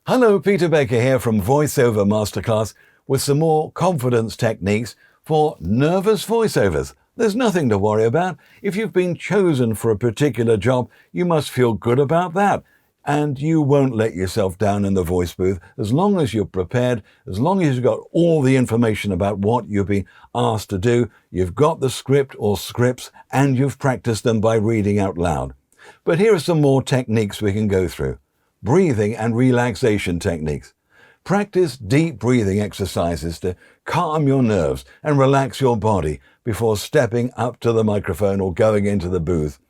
Hello, Peter Baker here from Voiceover Masterclass with some more confidence techniques for nervous voiceovers. There's nothing to worry about. If you've been chosen for a particular job, you must feel good about that. And you won't let yourself down in the voice booth as long as you're prepared, as long as you've got all the information about what you've been asked to do, you've got the script or scripts, and you've practiced them by reading out loud. But here are some more techniques we can go through. Breathing and relaxation techniques. Practice deep breathing exercises to calm your nerves and relax your body before stepping up to the microphone or going into the booth.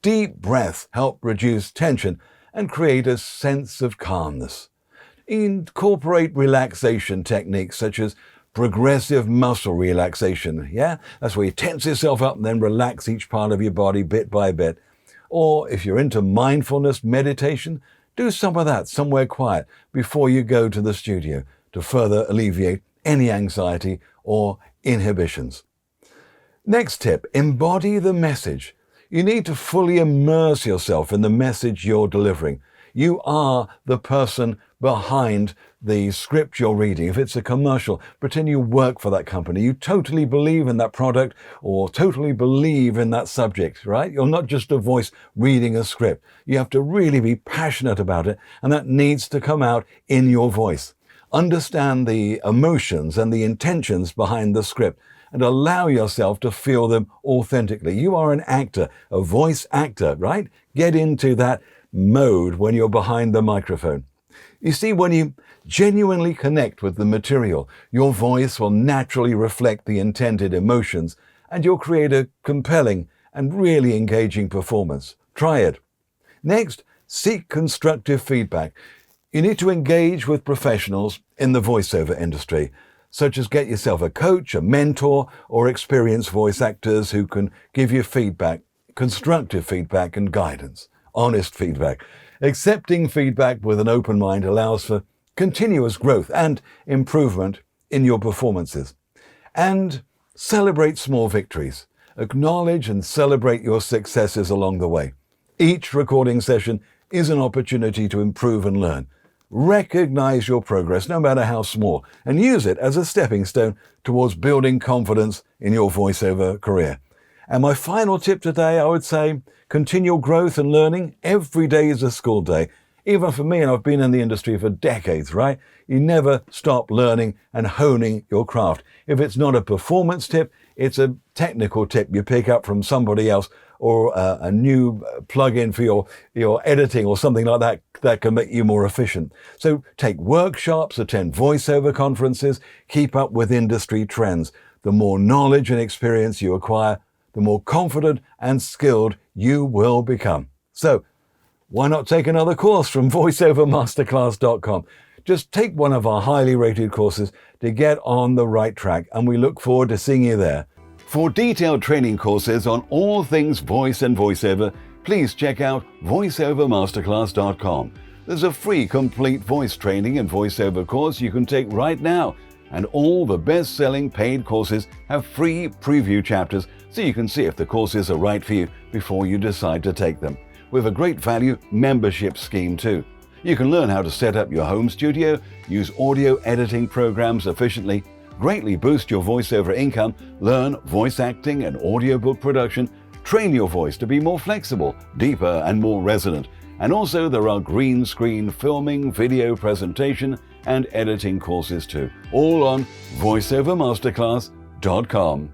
Deep breaths help reduce tension and create a sense of calmness. Incorporate relaxation techniques such as progressive muscle relaxation. That's where you tense yourself up and then relax each part of your body bit by bit. Or if you're into mindfulness meditation, do some of that somewhere quiet before you go to the studio to further alleviate any anxiety or inhibitions. Next tip, embody the message. You need to fully immerse yourself in the message you're delivering. You are the person behind the script you're reading. If it's a commercial, pretend you work for that company. You totally believe in that product or totally believe in that subject, right? You're not just a voice reading a script. You have to really be passionate about it, and that needs to come out in your voice. Understand the emotions and the intentions behind the script and allow yourself to feel them authentically. You are an actor, a voice actor, right? Get into that mode when you're behind the microphone. You see, when you genuinely connect with the material, your voice will naturally reflect the intended emotions and you'll create a compelling and really engaging performance. Try it. Next, seek constructive feedback. You need to engage with professionals in the voiceover industry, such as get yourself a coach, a mentor, or experienced voice actors who can give you feedback, constructive feedback and guidance. Honest feedback. Accepting feedback with an open mind allows for continuous growth and improvement in your performances. And celebrate small victories. Acknowledge and celebrate your successes along the way. Each recording session is an opportunity to improve and learn. Recognize your progress, no matter how small, and use it as a stepping stone towards building confidence in your voiceover career. And my final tip today, I would say, continual growth and learning. Every day is a school day. Even for me, and I've been in the industry for decades, right? You never stop learning and honing your craft. If it's not a performance tip, it's a technical tip you pick up from somebody else, or a new plug-in for your editing or something like that that can make you more efficient. So take workshops, attend voiceover conferences, keep up with industry trends. The more knowledge and experience you acquire, the more confident and skilled you will become. So why not take another course from voiceovermasterclass.com? Just take one of our highly rated courses to get on the right track, and we look forward to seeing you there. For detailed training courses on all things voice and voiceover, please check out voiceovermasterclass.com. There's a free complete voice training and voiceover course you can take right now, and all the best-selling paid courses have free preview chapters so you can see if the courses are right for you before you decide to take them. We have a great value membership scheme too. You can learn how to set up your home studio, use audio editing programs efficiently, greatly boost your voiceover income, learn voice acting and audiobook production, train your voice to be more flexible, deeper and more resonant. And also there are green screen filming, video presentation and editing courses too, all on voiceovermasterclass.com.